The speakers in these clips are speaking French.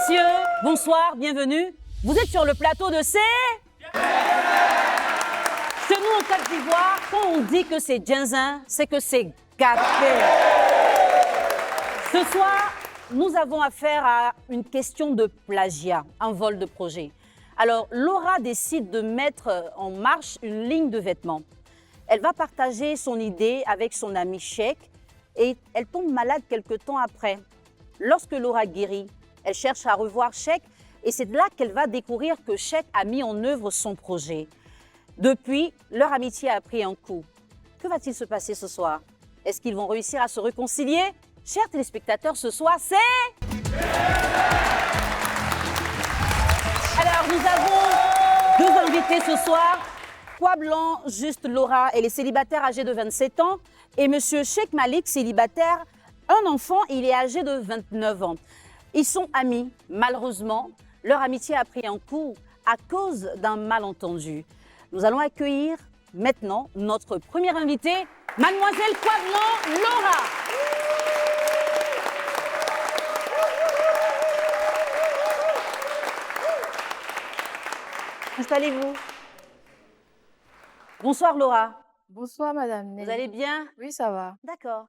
messieurs, bonsoir, bienvenue. Vous êtes sur le plateau de C. Chez nous, en Côte d'Ivoire, quand on dit que c'est ginzin, c'est que c'est gâté. Ce soir, nous avons affaire à une question de plagiat, un vol de projet. Alors, Laura décide de mettre en marche une ligne de vêtements. Elle va partager son idée avec son ami Cheikh et elle tombe malade quelque temps après. Lorsque Laura guérit, elle cherche à revoir Cheikh et c'est là qu'elle va découvrir que Cheikh a mis en œuvre son projet. Depuis, leur amitié a pris un coup. Que va-t-il se passer ce soir? Est-ce qu'ils vont réussir à se réconcilier? Chers téléspectateurs, ce soir, c'est... Alors, nous avons deux invités ce soir. Pois Blanc, juste Laura, elle est célibataire âgée de 27 ans. Et monsieur Cheikh Malik, célibataire, un enfant, il est âgé de 29 ans. Ils sont amis. Malheureusement, leur amitié a pris un coup à cause d'un malentendu. Nous allons accueillir maintenant notre première invitée, mademoiselle Pois Blanc, Laura. Installez-vous. Bonsoir Laura. Bonsoir Madame Vous Nelly. allez bien? Oui, ça va. D'accord.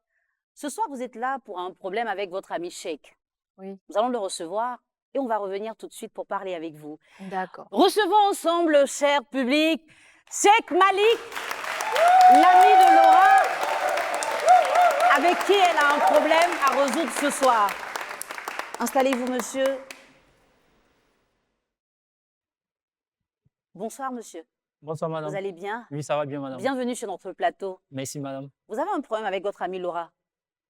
Ce soir, vous êtes là pour un problème avec votre ami Cheikh. Oui, Nous allons le recevoir et on va revenir tout de suite pour parler avec vous. d'accord. Recevons ensemble, cher public, Cheikh Malik, l'ami de Laura, avec qui elle a un problème à résoudre ce soir. Installez-vous, monsieur. Bonsoir, monsieur. Bonsoir, madame. Vous allez bien? Oui, ça va bien, madame. Bienvenue sur notre plateau. Merci, madame. Vous avez un problème avec votre amie Laura?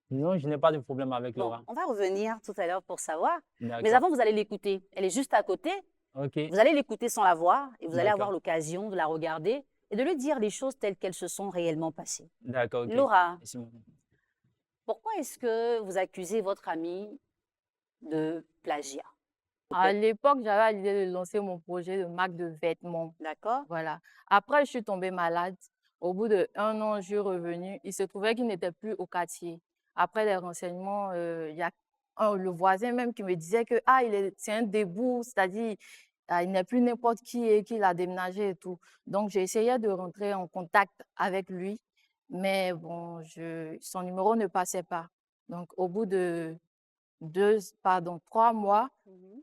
Non, je n'ai pas de problème avec Bon, Laura. on va revenir tout à l'heure pour savoir. D'accord. Mais avant, vous allez l'écouter. Elle est juste à côté. Ok, Vous allez l'écouter sans la voir et vous allez D'accord. avoir l'occasion de la regarder et de lui dire les choses telles qu'elles se sont réellement passées. d'accord, ok. Laura, Merci, madame. pourquoi est-ce que vous accusez votre amie de plagiat? À l'époque, j'avais l'idée de lancer mon projet de marque de vêtements. D'accord? Voilà. Après, je suis tombée malade. Au bout d'1 an, je suis revenue. Il se trouvait qu'il n'était plus au quartier. Après les renseignements, il y a le voisin même qui me disait que c'est un début, c'est-à-dire il n'est plus n'importe qui et qu'il a déménagé et tout. Donc, j'ai essayé de rentrer en contact avec lui, mais bon, son numéro ne passait pas. Donc, au bout de 3 mois,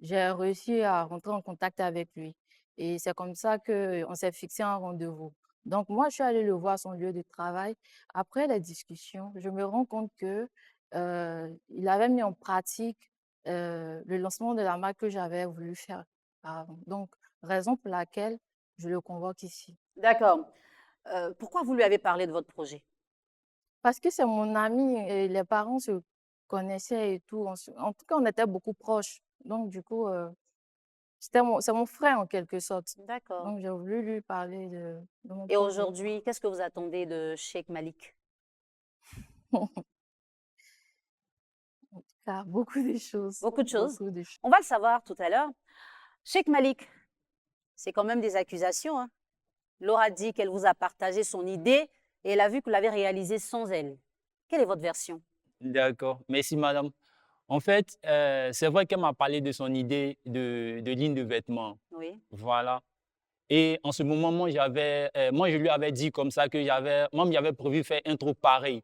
j'ai réussi à rentrer en contact avec lui. Et c'est comme ça qu'on s'est fixé un rendez-vous. Donc, moi, je suis allée le voir à son lieu de travail. Après les discussions, je me rends compte que il avait mis en pratique le lancement de la marque que j'avais voulu faire avant. Donc, raison pour laquelle je le convoque ici. D'accord. Pourquoi vous lui avez parlé de votre projet? Parce que c'est mon ami et les parents se connaissaient et tout. En tout cas, on était beaucoup proches. Donc, du coup, c'est mon frère en quelque sorte. D'accord. Donc, j'ai voulu lui parler de mon Et projet. aujourd'hui, qu'est-ce que vous attendez de Cheikh Malik? Ah, beaucoup de choses. Beaucoup de choses. Beaucoup de choses. On va le savoir tout à l'heure. Cheikh Malik, c'est quand même des accusations, hein. Laura dit qu'elle vous a partagé son idée et elle a vu que vous l'avez réalisée sans elle. Quelle est votre version? D'accord. Merci, madame. En fait, c'est vrai qu'elle m'a parlé de son idée de ligne de vêtements. Oui. Voilà. Et en ce moment, moi, je lui avais dit comme ça que j'avais prévu faire un truc pareil.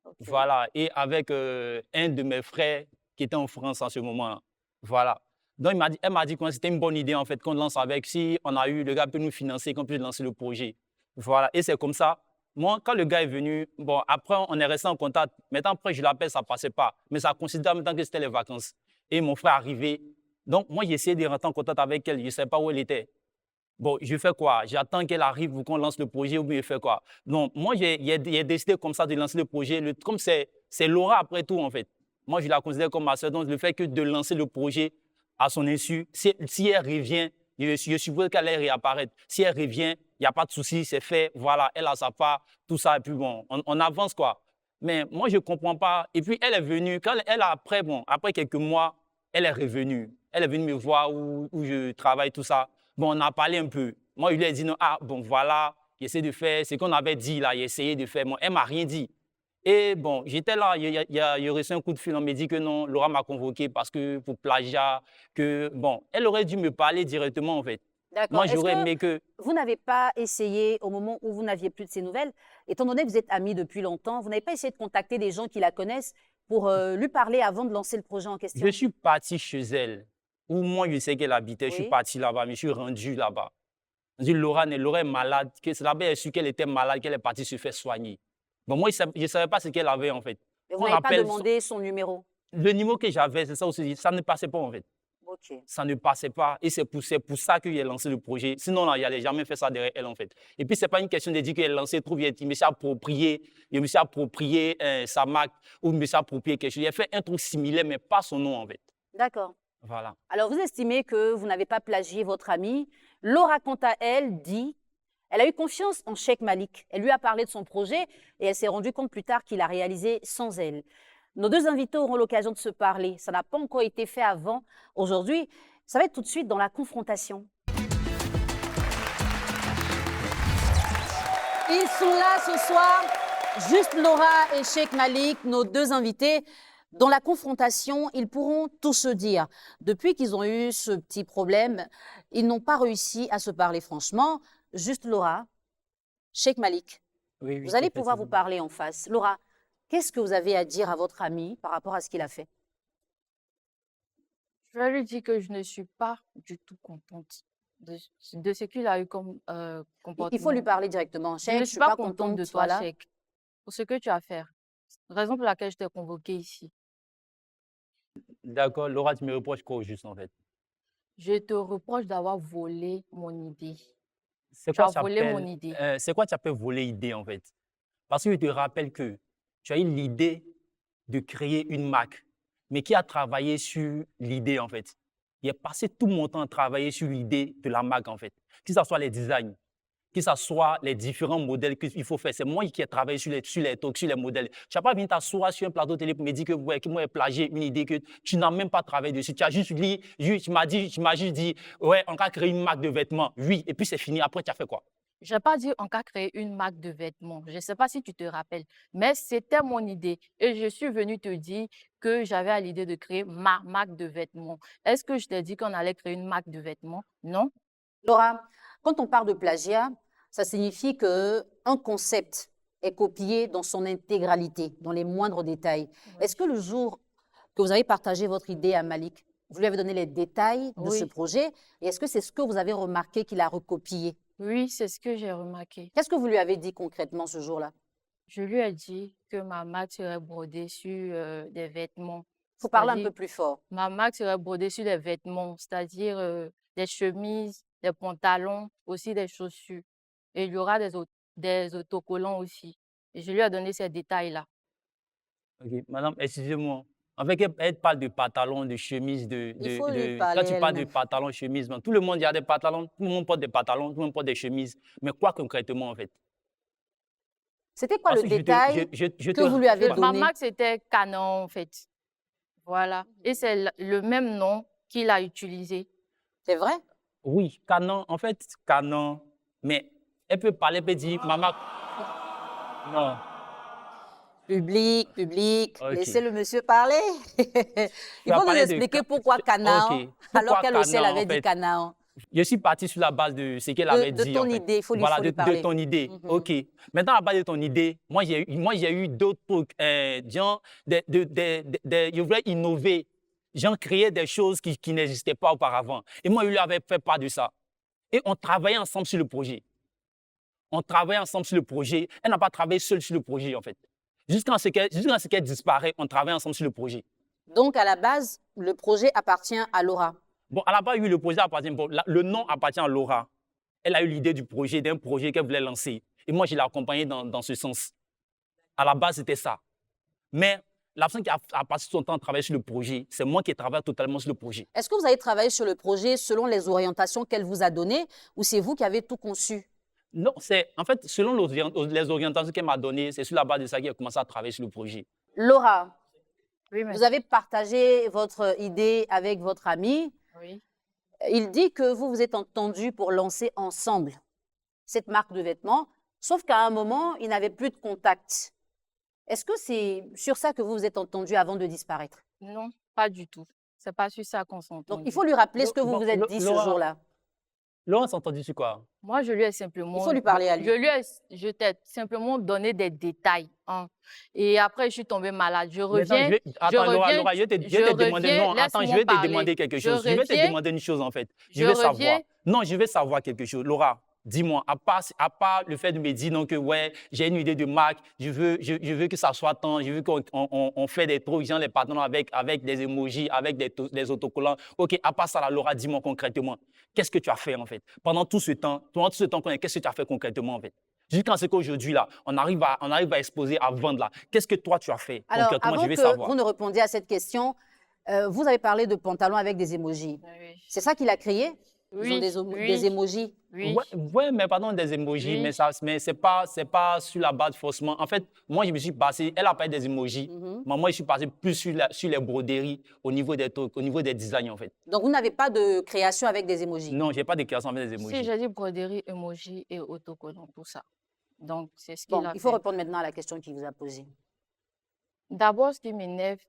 Ok. Voilà. Et avec un de mes frères qui était en France en ce moment. Voilà. Donc, elle m'a dit que c'était une bonne idée, en fait, qu'on lance avec. Si on a eu, le gars peut nous financer, qu'on puisse lancer le projet. Voilà. Et c'est comme ça. Moi, quand le gars est venu, bon, après, on est resté en contact. Maintenant, après, je l'appelle, ça ne passait pas. Mais ça considère en même temps que c'était les vacances. Et mon frère est arrivé. Donc, moi, j'ai essayé de rentrer en contact avec elle. Je ne sais pas où elle était. Bon, je fais quoi? J'attends qu'elle arrive pour qu'on lance le projet ou bien je fais quoi? Donc, moi, j'ai décidé comme ça de lancer le projet. Comme c'est Laura après tout, en fait. Moi, je la considère comme ma soeur. Donc, le fait que de lancer le projet à son insu, si elle revient, je suppose qu'elle allait réapparaître. Si elle revient, il n'y a pas de souci, c'est fait. Voilà, elle a sa part, tout ça. Et puis, bon, on avance, quoi. Mais moi, je ne comprends pas. Et puis, elle est venue. Après quelques mois, elle est revenue. Elle est venue me voir où je travaille, tout ça. Bon, on a parlé un peu. Moi, je lui ai dit, non, bon, voilà, j'essaie de faire ce qu'on avait dit là, j'ai essayé de faire. Bon, elle ne m'a rien dit. Et bon, j'étais là, il y a reçu un coup de fil, on m'a dit que non, Laura m'a convoqué parce que pour plagiat, que bon, elle aurait dû me parler directement en fait. D'accord. Moi, Est-ce j'aurais que aimé que, vous n'avez pas essayé, au moment où vous n'aviez plus de ces nouvelles, étant donné que vous êtes amis depuis longtemps, vous n'avez pas essayé de contacter des gens qui la connaissent pour lui parler avant de lancer le projet en je question? suis parti chez elle, où moi je sais qu'elle habitait, je suis Oui. parti là-bas, je me suis rendu là-bas. Je dis, Laura est malade, que c'est là-bas, elle a su qu'elle était malade, qu'elle est partie se faire soigner. Bon, moi, je ne savais pas ce qu'elle avait en fait. Mais vous On n'avez pas rappelle, demandé son numéro? le numéro que j'avais, c'est ça aussi, ça ne passait pas en fait. Ok. Ça ne passait pas et c'est pour ça qu'il a lancé le projet. Sinon, là, il n'allait jamais fait ça derrière elle, en fait. Et puis, ce n'est pas une question de dire qu'il a lancé trop vite. Il me s'est approprié sa marque ou il me s'est approprié quelque chose. Il a fait un truc similaire, mais pas son nom, en fait. D'accord. Voilà. Alors, vous estimez que vous n'avez pas plagié votre amie. Laura, quant à elle, dit, elle a eu confiance en Cheikh Malik. Elle lui a parlé de son projet et elle s'est rendue compte plus tard qu'il a réalisé sans elle. Nos deux invités auront l'occasion de se parler. Ça n'a pas encore été fait avant. Aujourd'hui, ça va être tout de suite dans la confrontation. Ils sont là ce soir, juste Laura et Cheikh Malik, nos deux invités. Dans la confrontation, ils pourront tout se dire. Depuis qu'ils ont eu ce petit problème, ils n'ont pas réussi à se parler franchement. Juste Laura, Cheikh Malik, Oui, vous allez pouvoir effectivement. vous parler en face. Laura, qu'est-ce que vous avez à dire à votre ami par rapport à ce qu'il a fait? Je vais lui dire que je ne suis pas du tout contente de ce qu'il a eu comme comportement. Il faut lui parler directement. Je Cheikh, ne je suis suis pas pas contente contente de de toi, toi là. Cheikh, pour ce que tu as fait. Raison pour laquelle je t'ai convoqué ici. D'accord. Laura, tu me reproches quoi au juste, en fait? Je te reproche d'avoir volé mon idée. C'est Tu quoi as volé mon appelles, idée. c'est quoi tu appelles voler idée, en fait? Parce que je te rappelle que tu as eu l'idée de créer une marque, mais qui a travaillé sur l'idée, en fait. Il a passé tout mon temps à travailler sur l'idée de la marque, en fait. Que ce soit les designs, que ce soit les différents modèles qu'il faut faire. C'est moi qui ai travaillé sur les trucs, sur les modèles. Tu n'as pas venu t'asseoir sur un plateau télé pour me dire que, ouais, que moi j'ai plagié une idée que tu n'as même pas travaillé dessus. Tu as juste dit, tu m'as juste dit, ouais, on va créer une marque de vêtements. Oui, et puis c'est fini. Après, tu as fait quoi? Je n'ai pas dit on va créer une marque de vêtements. Je ne sais pas si tu te rappelles, mais c'était mon idée. Et je suis venue te dire que j'avais à l'idée de créer ma marque de vêtements. Est-ce que je t'ai dit qu'on allait créer une marque de vêtements? Non. Laura, quand on parle de plagiat, ça signifie qu'un concept est copié dans son intégralité, dans les moindres détails. Est-ce que le jour que vous avez partagé votre idée à Malik, vous lui avez donné les détails de ce Oui. projet et est-ce que c'est ce que vous avez remarqué qu'il a recopié? Oui, c'est ce que j'ai remarqué. Qu'est-ce que vous lui avez dit concrètement ce jour-là? Je lui ai dit que ma marque serait brodée sur des vêtements. Il faut parler un C'est-à-dire, peu plus fort. ma marque serait brodée sur des vêtements, c'est-à-dire des chemises, des pantalons, aussi des chaussures. Et il y aura des autocollants aussi. Et je lui ai donné ces détails-là. Ok, madame, excusez-moi. En fait, elle parle de pantalon, de chemise, Il faut lui quand parler tu parles de elle-même. pantalon, chemise, tout le monde il y a des pantalons, tout le monde porte des pantalons, tout le monde porte des chemises. Mais quoi concrètement, en fait? C'était quoi Parce le que détail je que vous lui avez Ma donné? marque, c'était Canon, en fait. Voilà. Et c'est le même nom qu'il a utilisé. C'est vrai? Oui, Canon, en fait, Canon, mais elle peut parler, elle peut dire, maman, non, Public, laissez ok. le monsieur parler. Tu Il as faut nous parlé de expliquer pourquoi Canaan, ok. alors Pourquoi qu'elle aussi, elle Canaan, en avait dit fait? Canaan. Je suis parti sur la base de ce qu'elle avait De dit, ton en fait. idée, il faut Voilà, lui de parler. ton idée. Mhm. OK. Maintenant, à la base de ton idée, moi, j'ai eu d'autres trucs. Genre, je voulais innover. Genre, créer des choses qui n'existaient pas auparavant. Et moi, je lui avais fait part de ça. Et on travaillait ensemble sur le projet. On travaillait ensemble sur le projet. Elle n'a pas travaillé seule sur le projet, en fait. Jusqu'à ce qu'elle disparaît, on travaille ensemble sur le projet. Donc, à la base, le projet appartient à Laura. Bon, à la base, oui, le projet appartient. Bon, le nom appartient à Laura. Elle a eu l'idée du projet, d'un projet qu'elle voulait lancer. Et moi, je l'ai accompagnée dans ce sens. À la base, c'était ça. Mais la personne qui a passé son temps à travailler sur le projet, c'est moi qui travaille totalement sur le projet. Est-ce que vous avez travaillé sur le projet selon les orientations qu'elle vous a données ou c'est vous qui avez tout conçu? Non, c'est en fait, selon les orientations qu'elle m'a données, c'est sur la base de ça qu'elle a commencé à travailler sur le projet. Laura, Oui, vous avez partagé votre idée avec votre ami. Oui. Il dit que vous vous êtes entendus pour lancer ensemble cette marque de vêtements, sauf qu'à un moment, il n'avait plus de contact. Est-ce que c'est sur ça que vous vous êtes entendu avant de disparaître? Non, pas du tout. C'est pas sur ça qu'on s'est Donc, entendu. il faut lui rappeler ce que vous Bon, vous êtes dit ce Laura, jour-là. Laura, on s'est entendu sur quoi? Moi, je lui ai Il simplement, faut lui parler à lui. je t'ai simplement donné des détails, hein. Et après, je suis tombée malade. Je reviens, Attends, Laura, reviens, Laura, je vais te demander, non, attends, je vais te demander quelque chose. Je vais te demander une chose, en fait. Je vais savoir. Non, je vais savoir quelque chose. Laura, dis-moi, à part le fait de me dire non, que ouais, j'ai une idée de marque, je veux que ça soit tant, je veux qu'on fait des trucs, genre les partenaires avec des emojis, avec des autocollants. OK, à part ça, là, Laura, dis-moi concrètement, qu'est-ce que tu as fait, en fait? Pendant tout ce temps qu'est-ce que tu as fait concrètement, en fait? Jusqu'à ce qu'aujourd'hui, là, on arrive à exposer, à vendre, là. Qu'est-ce que toi, tu as fait Alors, concrètement? avant Je vais que savoir. vous ne répondiez à cette question, vous avez parlé de pantalons avec des emojis. Oui, C'est ça qu'il a créé? Ils ont oui, des oui, emojis. oui, Ouais, mais pardon, des emojis, oui. mais c'est pas sur la base forcément. En fait, moi, je me suis passé, elle a parlé des emojis, mais moi, je suis passé plus sur les broderies au niveau des trucs, au niveau des designs, en fait. Donc, vous n'avez pas de création avec des emojis. Non, j'ai pas de création avec des Si, emojis. j'ai dit broderie, emoji et autocollant, tout ça. Donc, c'est ce qu'il Bon, a il faut fait. répondre maintenant à la question qu'il vous a posée. D'abord, ce qui m'énerve,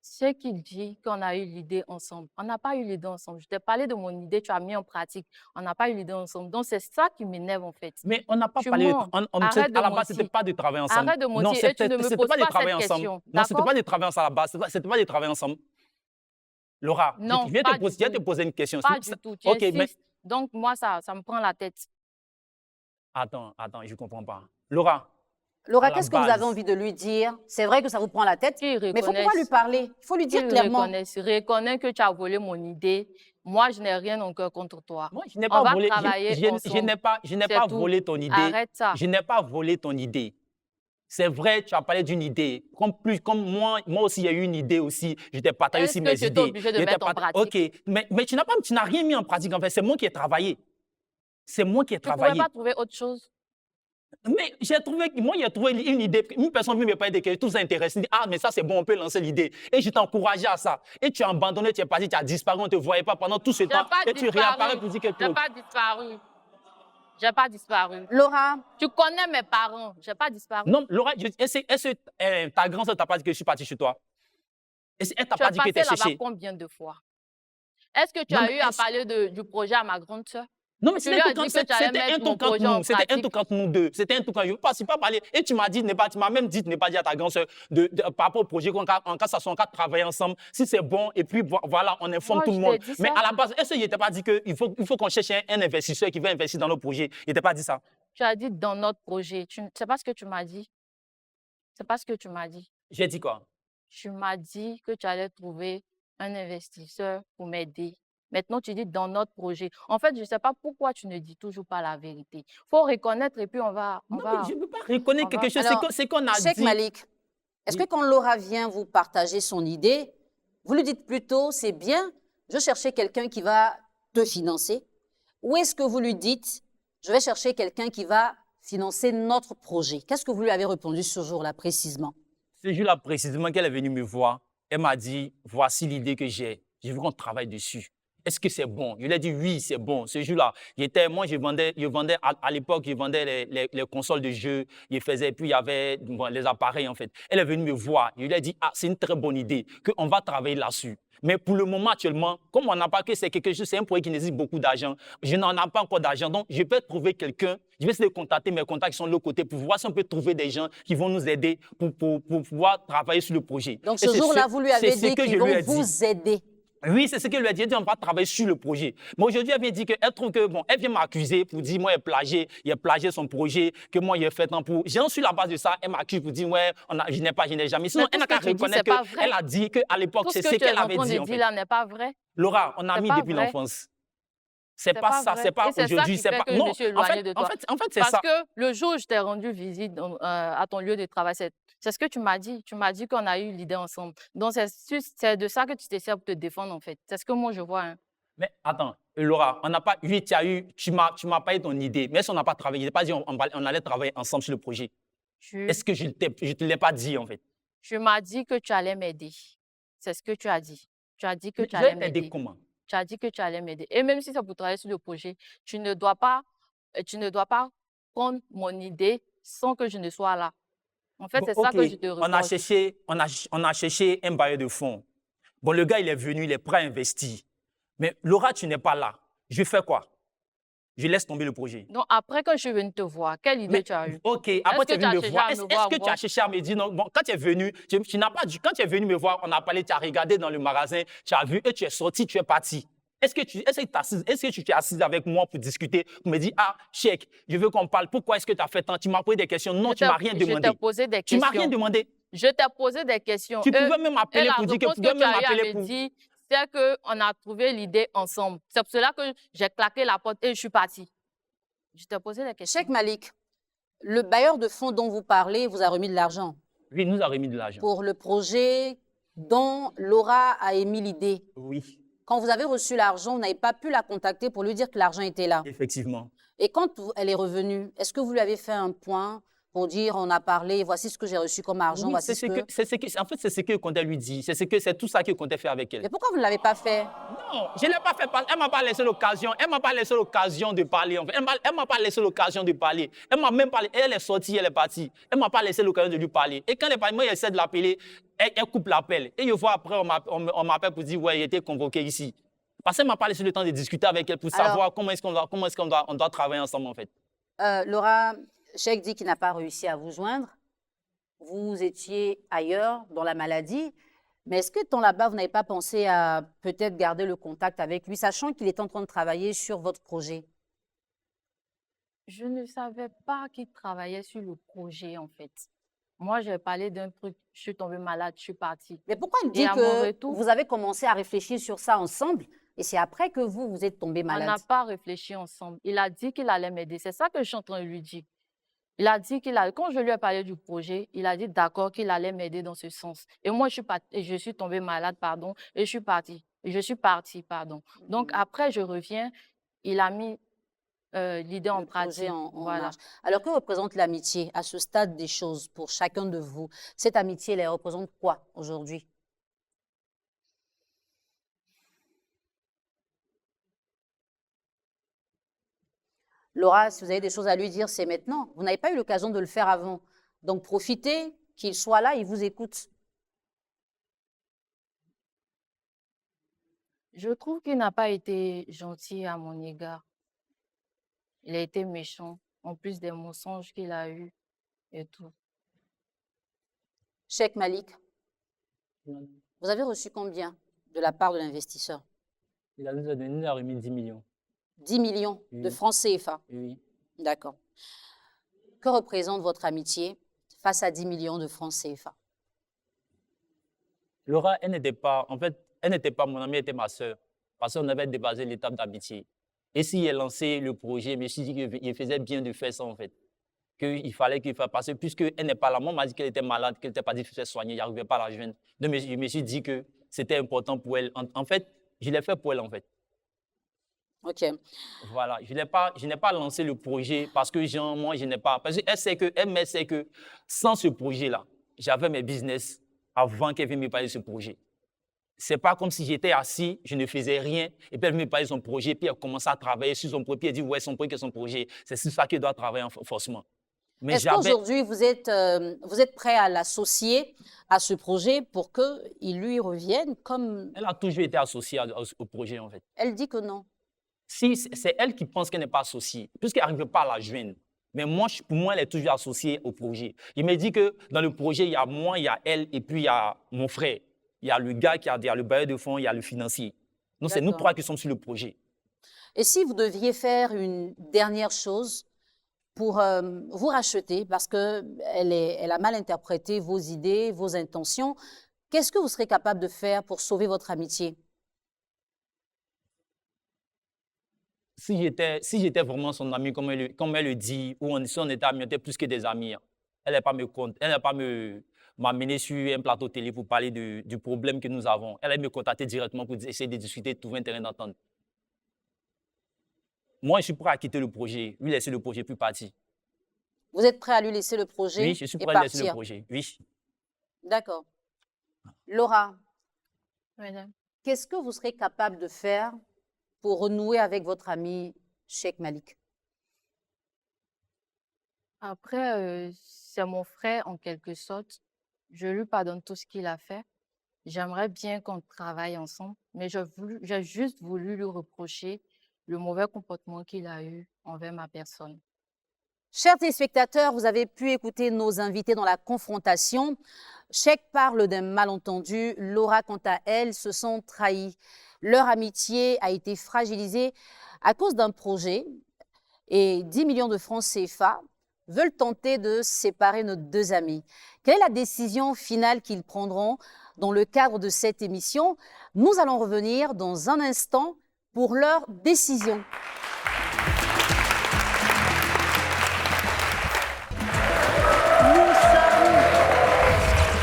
c'est qu'il dit qu'on a eu l'idée ensemble. On n'a pas eu l'idée ensemble. Je t'ai parlé de mon idée, tu as mis en pratique. On n'a pas eu l'idée ensemble. Donc, c'est ça qui m'énerve, en fait. Mais on n'a pas Tu parlé, mens. Arrête de à la base, c'était mentir. pas de travailler ensemble. Arrête de Non, mentir et tu ne me c'était poses pas de pas travailler cette ensemble. question. Non, c'était D'accord? pas de travailler ensemble à la base, c'était pas de travailler ensemble. Laura, Non, je vais pas te du tout. poser une question. Pas du tout. Tu OK, mais insistes. Donc, moi, ça me prend la tête. attends, je comprends pas. Laura, Laura, à la qu'est-ce que vous avez base, envie de lui dire? C'est vrai que ça vous prend la tête, Qu'il mais il faut pouvoir lui reconnaisse. parler. Il faut lui dire Qu'il clairement. reconnais que tu as volé mon idée. Moi, je n'ai rien en cœur contre toi. moi, je n'ai On pas va volé, travailler je ensemble. n'ai C'est pas tout. volé ton idée. Arrête ça. Je n'ai pas volé ton idée. C'est vrai, tu as parlé d'une idée. Comme moi aussi, il y a eu une idée aussi. Je t'ai partagé Est-ce aussi que mes tu étais idées. obligé de Je t'ai mettre en pratique? OK, mais tu n'as rien mis en pratique, en fait. C'est moi qui ai travaillé. C'est moi qui ai Tu ne pouvais travaillé. pas trouver autre chose? Mais j'ai trouvé une idée. Une personne vient me parler de quelque chose, tout s'intéresse. Ah, mais ça, c'est bon, on peut lancer l'idée. Et je t'ai encouragé à ça. Et tu as abandonné, tu es parti, tu as disparu, on ne te voyait pas pendant tout ce temps. Et tu réapparais pour dire quelque J'ai chose. pas disparu. J'ai pas disparu. Laura, Tu connais mes parents. J'ai pas disparu. Non, Laura, est-ce que ta grand-sœur t'a pas dit que je suis parti chez toi? Elle t'a Tu pas es dit que tu passé étais là-bas cherché? combien de fois? Est-ce que tu Non, as mais eu à parler du projet à ma grande sœur? Non, mais Tu lui as dit que tu allais c'était un mettre mon truc entre projet en nous. C'était un pratique. truc entre nous deux. C'était un truc quand je ne peux pas parler. Et tu m'as dit, tu m'as même dit de ne pas dire à ta grand-sœur par rapport au projet, en cas ça soit en cas de travailler ensemble, si c'est bon, et puis voilà, on informe Moi, tout le je monde. t'ai dit Mais ça. à la base, est-ce qu'il ne t'a pas dit qu'il faut qu'on cherche un investisseur qui va investir dans nos projets? Il ne t'a pas dit ça? Tu as dit dans notre projet. C'est pas ce que tu m'as dit. C'est pas ce que tu m'as dit. J'ai dit quoi? Tu m'as dit que tu allais trouver un investisseur pour m'aider. Maintenant, tu dis dans notre projet. En fait, je ne sais pas pourquoi tu ne dis toujours pas la vérité. Il faut reconnaître et puis on va. Non, mais je ne peux pas reconnaître quelque chose. Alors, C'est qu'on a Cheikh dit. Malik, est-ce que quand Laura vient vous partager son idée, vous lui dites plutôt, c'est bien, je cherchais quelqu'un qui va te financer, ou est-ce que vous lui dites, je vais chercher quelqu'un qui va financer notre projet? Qu'est-ce que vous lui avez répondu ce jour-là précisément? Ce jour-là, précisément, qu'elle est venue me voir, elle m'a dit, voici l'idée que j'ai. Je veux qu'on travaille dessus. Est-ce que c'est bon? Je lui ai dit, oui, c'est bon. Ce jour-là, moi, je vendais à l'époque, je vendais les consoles de jeux, puis il y avait les appareils, en fait. Elle est venue me voir. Je lui ai dit, ah, c'est une très bonne idée, qu'on va travailler là-dessus. Mais pour le moment, actuellement, comme on n'a pas que c'est quelque chose, c'est un projet qui nécessite beaucoup d'argent. Je n'en ai pas encore d'argent. Donc, je peux trouver quelqu'un. Je vais essayer de contacter mes contacts qui sont de l'autre côté pour voir si on peut trouver des gens qui vont nous aider pour pouvoir travailler sur le projet. Donc, ce jour-là, vous lui avez dit qu'ils vont vous aider. Oui, c'est ce qu'elle lui a dit. Elle dit, on va travailler sur le projet. Mais aujourd'hui, elle vient dire qu'elle trouve que, bon, elle vient m'accuser pour dire, moi, il a plagié son projet, que moi, il a fait un pour. J'ai sur la base de ça, elle m'accuse pour dire, ouais, je n'ai jamais. Sinon, elle n'a qu'à reconnaître qu'elle a dit qu'à l'époque, c'est ce qu'elle avait dit. Tout ce que tu es en train de dire là n'est pas vrai. Laura, on a mis depuis l'enfance. C'est pas ça, c'est pas aujourd'hui, c'est pas. Non, en fait, c'est ça. Parce que le jour où je t'ai rendu visite à ton lieu de travail, c'est ce que tu m'as dit. Tu m'as dit qu'on a eu l'idée ensemble. Donc, c'est de ça que tu t'essaies pour te défendre, en fait. C'est ce que moi, je vois. Hein. Mais attends, Laura, on n'a pas. Oui, tu m'as pas eu ton idée. Mais si on n'a pas travaillé, je n'ai pas dit on allait travailler ensemble sur le projet. Est-ce que je ne te l'ai pas dit, en fait? Tu m'as dit que tu allais m'aider. C'est ce que tu as dit. Tu as dit que tu allais m'aider. Comment? Tu as dit que tu allais m'aider. Et même si c'est pour travailler sur le projet, tu ne dois pas prendre mon idée sans que je ne sois là. En fait, Bon, c'est ça ok, que je te on a reproche. cherché, on a cherché un bailleur de fonds. Bon, le gars, il est venu, il est prêt à investir. Mais Laura, tu n'es pas là. Je fais quoi? Je laisse tomber le projet. Donc, après que je suis venue te voir, quelle idée Mais, tu as eue? ok, Est-ce après tu que es tu venu as me cherché voir. à Est-ce me est-ce voir que tu as cherché à me dire non? Bon, quand tu es venu, tu n'as pas quand tu es venu me voir, on a parlé, tu as regardé dans le magasin, tu as vu et tu es sorti, tu es parti. Est-ce que tu t'es assise avec moi pour discuter, pour me dire, ah, Cheikh, je veux qu'on parle, pourquoi est-ce que tu as fait tant? Tu m'as posé des questions. Non, tu m'as rien Je t'ai demandé. posé des Tu m'as rien questions. demandé. Je t'ai posé des questions. Tu Et pouvais même et appeler la pour dire que réponse tu que pouvais tu même as eu à appeler me pour. dire, c'est qu'on a trouvé l'idée ensemble. C'est pour cela que j'ai claqué la porte et je suis partie. Je t'ai posé des questions. Cheikh Malik, le bailleur de fonds dont vous parlez vous a remis de l'argent Oui, il nous a remis de l'argent. pour le projet dont Laura a émis l'idée. Oui, Quand vous avez reçu l'argent, vous n'avez pas pu la contacter pour lui dire que l'argent était là. effectivement. Et quand elle est revenue, est-ce que vous lui avez fait un point pour dire on a parlé, voici ce que j'ai reçu comme argent, Oui, voici ce que... en fait, c'est ce que comptait lui dire. C'est tout ça que comptait faire avec elle. Mais pourquoi vous ne l'avez pas fait? Non, je ne l'ai pas fait. Elle m'a pas laissé l'occasion. Elle m'a pas laissé l'occasion de parler. En fait. Elle m'a pas laissé l'occasion de parler. Elle m'a même parlé. Elle est sortie, elle est partie. Elle m'a pas laissé l'occasion de lui parler. Et quand elle est partie, moi, j'essaie de l'appeler. Elle coupe l'appel. Et je vois après, on m'appelle pour dire ouais, il était convoqué ici. Parce qu'elle m'a pas laissé le temps de discuter avec elle pour savoir comment est-ce qu'on doit travailler ensemble en fait. Laura, Cheikh dit qu'il n'a pas réussi à vous joindre. Vous étiez ailleurs dans la maladie. Mais est-ce que, tant là-bas, vous n'avez pas pensé à peut-être garder le contact avec lui, sachant qu'il est en train de travailler sur votre projet? Je ne savais pas qu'il travaillait sur le projet, en fait. Moi, j'ai parlé d'un truc, je suis tombée malade, je suis partie. Mais pourquoi il Et dit à mon que retour, vous avez commencé à réfléchir sur ça ensemble et c'est après que vous êtes tombé on n'a malade? pas réfléchi ensemble. Il a dit qu'il allait m'aider. C'est ça que je suis en train de lui dire. Il a dit quand je lui ai parlé du projet, il a dit d'accord qu'il allait m'aider dans ce sens. Et moi, je suis tombée malade, pardon, et je suis partie. Je suis partie, pardon. Donc, après, je reviens, il a mis l'idée en Le projet pratique. en Voilà. marche. Alors, que représente l'amitié à ce stade des choses pour chacun de vous? Cette amitié, elle représente quoi aujourd'hui? Laura, si vous avez des choses à lui dire, c'est maintenant. Vous n'avez pas eu l'occasion de le faire avant. Donc, profitez qu'il soit là, il vous écoute. Je trouve qu'il n'a pas été gentil à mon égard. Il a été méchant, en plus des mensonges qu'il a eus et tout. Cheikh Malik, vous avez reçu combien de la part de l'investisseur? Il a nous a remis 10 millions. 10 millions de Oui. francs CFA. Oui. D'accord. Que représente votre amitié face à 10 millions de francs CFA? Laura, elle n'était pas mon amie, elle était ma sœur. Parce qu'on avait dépassé l'étape d'amitié. Et si elle lançait le projet, je me suis dit qu'il faisait bien de faire ça en fait. Qu'il fallait qu'il fasse. Parce que puisqu'elle n'est pas là, moi, on m'a dit qu'elle était malade, qu'elle n'était pas difficile à soigner, il n'arrivait pas à la joindre. Donc, je me suis dit que c'était important pour elle. En fait, je l'ai fait pour elle en fait. OK. Voilà, je n'ai pas lancé le projet parce que moi, je n'ai pas. Parce qu'elle sait que sans ce projet-là, j'avais mes business avant qu'elle vienne me parler de ce projet. Ce n'est pas comme si j'étais assis, je ne faisais rien, et puis elle me parlait de son projet, puis elle commençait à travailler sur son projet, puis elle dit, ouais, son projet, son projet. C'est sur ça qu'elle doit travailler forcément. Mais Est-ce qu'aujourd'hui, vous êtes prêt à l'associer à ce projet pour qu'il lui revienne comme... Elle a toujours été associée au projet, en fait. Elle dit que non. Si, c'est elle qui pense qu'elle n'est pas associée, puisqu'elle n'arrive pas à la joindre. Mais moi, pour moi, elle est toujours associée au projet. Il me dit que dans le projet, il y a moi, il y a elle, et puis il y a mon frère. Il y a le gars il y a le bailleur de fonds, il y a le financier. Donc, c'est nous trois qui sommes sur le projet. Et si vous deviez faire une dernière chose pour vous racheter, parce qu'elle a mal interprété vos idées, vos intentions, qu'est-ce que vous serez capable de faire pour sauver votre amitié? Si j'étais vraiment son ami, comme elle le dit, ou si on était amis, on était plus que des amis, elle n'allait pas m'amener sur un plateau télé pour parler du problème que nous avons. Elle allait me contacter directement pour essayer de discuter, de trouver un terrain d'entente. Moi, je suis prêt à quitter le projet, lui laisser le projet, puis partir. Vous êtes prêt à lui laisser le projet? Oui, je suis et prêt à lui laisser le partir? projet, oui. D'accord. Laura, Madame. qu'est-ce que vous serez capable de faire pour renouer avec votre ami Cheikh Malik? Après, c'est mon frère en quelque sorte. Je lui pardonne tout ce qu'il a fait. J'aimerais bien qu'on travaille ensemble, mais j'ai juste voulu lui reprocher le mauvais comportement qu'il a eu envers ma personne. Chers téléspectateurs, vous avez pu écouter nos invités dans la confrontation. Cheikh parle d'un malentendu. Laura, quant à elle, se sent trahie. Leur amitié a été fragilisée à cause d'un projet et 10 millions de francs CFA veulent tenter de séparer nos deux amis. Quelle est la décision finale qu'ils prendront dans le cadre de cette émission? Nous allons revenir dans un instant pour leur décision.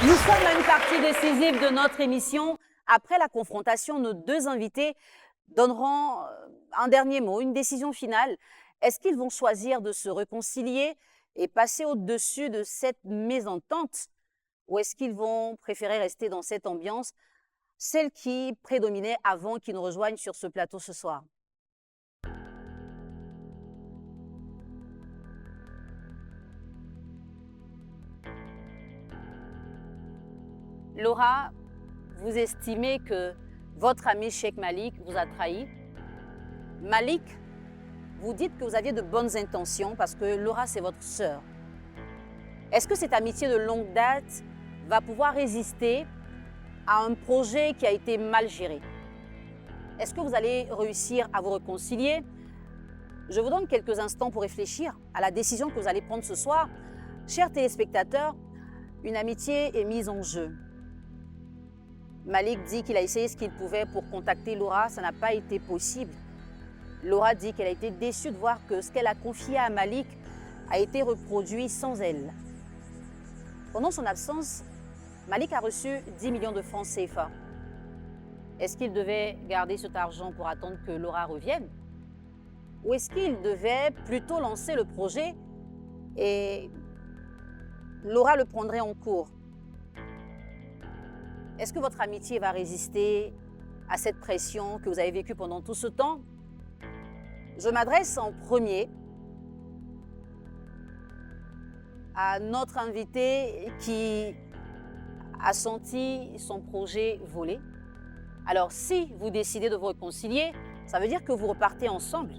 Nous sommes à une partie décisive de notre émission. Après la confrontation, nos deux invités donneront un dernier mot, une décision finale. Est-ce qu'ils vont choisir de se réconcilier et passer au-dessus de cette mésentente, ou est-ce qu'ils vont préférer rester dans cette ambiance, celle qui prédominait avant qu'ils nous rejoignent sur ce plateau ce soir? Laura, vous estimez que votre ami Cheikh Malik vous a trahi. Malik, vous dites que vous aviez de bonnes intentions parce que Laura, c'est votre sœur. Est-ce que cette amitié de longue date va pouvoir résister à un projet qui a été mal géré? Est-ce que vous allez réussir à vous réconcilier? Je vous donne quelques instants pour réfléchir à la décision que vous allez prendre ce soir. Chers téléspectateurs, une amitié est mise en jeu. Malik dit qu'il a essayé ce qu'il pouvait pour contacter Laura, ça n'a pas été possible. Laura dit qu'elle a été déçue de voir que ce qu'elle a confié à Malik a été reproduit sans elle. Pendant son absence, Malik a reçu 10 millions de francs CFA. Est-ce qu'il devait garder cet argent pour attendre que Laura revienne? Ou est-ce qu'il devait plutôt lancer le projet et Laura le prendrait en cours? Est-ce que votre amitié va résister à cette pression que vous avez vécue pendant tout ce temps? Je m'adresse en premier à notre invité qui a senti son projet voler. Alors, si vous décidez de vous réconcilier, ça veut dire que vous repartez ensemble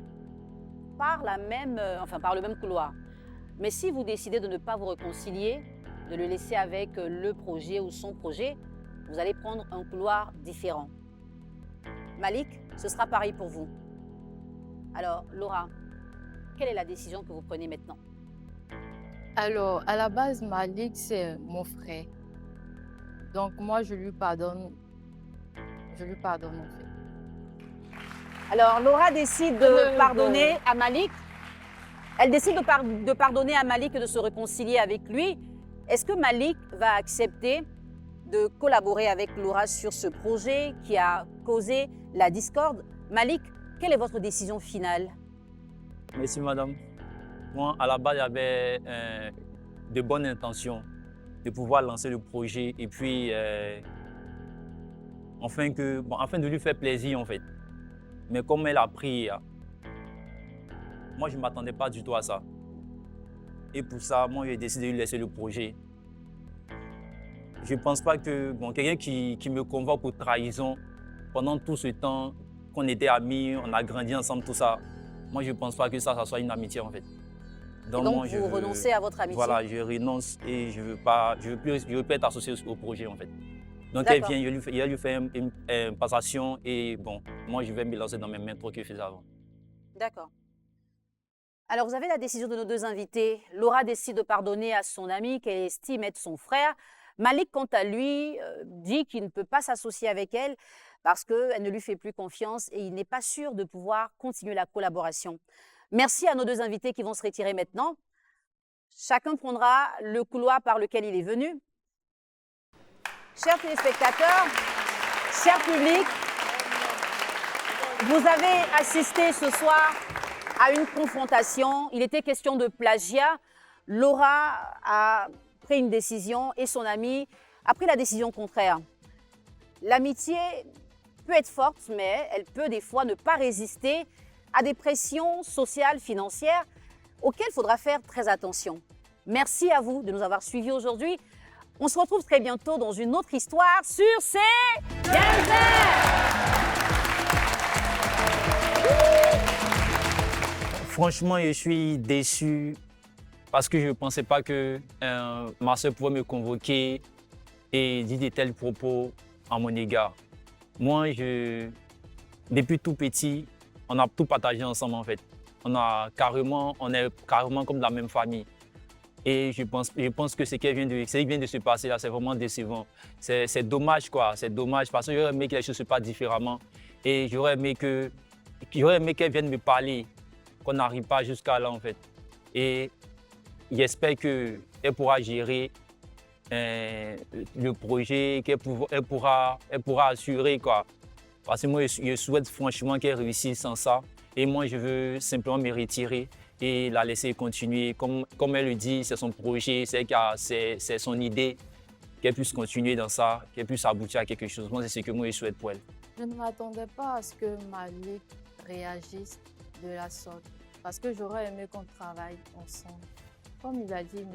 par le même couloir. Mais si vous décidez de ne pas vous réconcilier, de le laisser avec le projet ou son projet, vous allez prendre un couloir différent. Malik, ce sera pareil pour vous. Alors, Laura, quelle est la décision que vous prenez maintenant? Alors, à la base, Malik, c'est mon frère. Donc, moi, je lui pardonne. Je lui pardonne, en fait. Alors, Laura décide de pardonner à Malik. Elle décide de pardonner à Malik et de se réconcilier avec lui. Est-ce que Malik va accepter de collaborer avec Laura sur ce projet qui a causé la discorde? Malik, quelle est votre décision finale? Merci, madame. Moi, à la base, j'avais de bonnes intentions de pouvoir lancer le projet et puis, afin de lui faire plaisir, en fait. Mais comme elle a pris, moi, je ne m'attendais pas du tout à ça. Et pour ça, moi, j'ai décidé de lui laisser le projet. Je ne pense pas que quelqu'un qui me convoque pour trahison pendant tout ce temps qu'on était amis, on a grandi ensemble, tout ça, moi, je ne pense pas que ça soit une amitié, en fait. Donc moi, vous renoncez à votre amitié? Voilà, je renonce et je veux plus être associé au projet, en fait. Donc elle vient, il lui fait une passation et bon, moi, je vais me lancer dans mes mêmes trucs que je faisais avant. D'accord. Alors, vous avez la décision de nos deux invités. Laura décide de pardonner à son ami qu'elle estime être son frère. Malik, quant à lui, dit qu'il ne peut pas s'associer avec elle parce qu'elle ne lui fait plus confiance et il n'est pas sûr de pouvoir continuer la collaboration. Merci à nos deux invités qui vont se retirer maintenant. Chacun prendra le couloir par lequel il est venu. Chers téléspectateurs, cher public, vous avez assisté ce soir à une confrontation. Il était question de plagiat. Laura a pris une décision et son ami a pris la décision contraire. L'amitié peut être forte, mais elle peut des fois ne pas résister à des pressions sociales, financières, auxquelles il faudra faire très attention. Merci à vous de nous avoir suivis aujourd'hui. On se retrouve très bientôt dans une autre histoire sur ces Franchement, je suis déçu parce que je ne pensais pas que ma soeur pouvait me convoquer et dire de tels propos à mon égard. Moi, depuis tout petit, on a tout partagé ensemble en fait. On est carrément comme de la même famille. Et je pense que ce qui vient de se passer là, c'est vraiment décevant. C'est dommage quoi, c'est dommage parce que j'aurais aimé que les choses se passent différemment. Et j'aurais aimé qu'elle vienne me parler, qu'on n'arrive pas jusqu'à là en fait. Et j'espère qu'elle pourra gérer le projet, qu'elle pourra assurer quoi. Parce que moi, je souhaite franchement qu'elle réussisse sans ça. Et moi, je veux simplement me retirer et la laisser continuer. Comme elle le dit, c'est son projet, c'est son idée. Qu'elle puisse continuer dans ça, qu'elle puisse aboutir à quelque chose. Moi, c'est ce que moi, je souhaite pour elle. Je ne m'attendais pas à ce que Malik réagisse de la sorte. Parce que j'aurais aimé qu'on travaille ensemble. Comme il a dit, il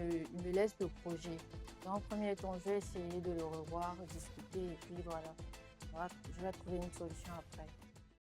me laisse le projet. Dans un premier temps, je vais essayer de le revoir, discuter et puis voilà. Je vais trouver une solution après.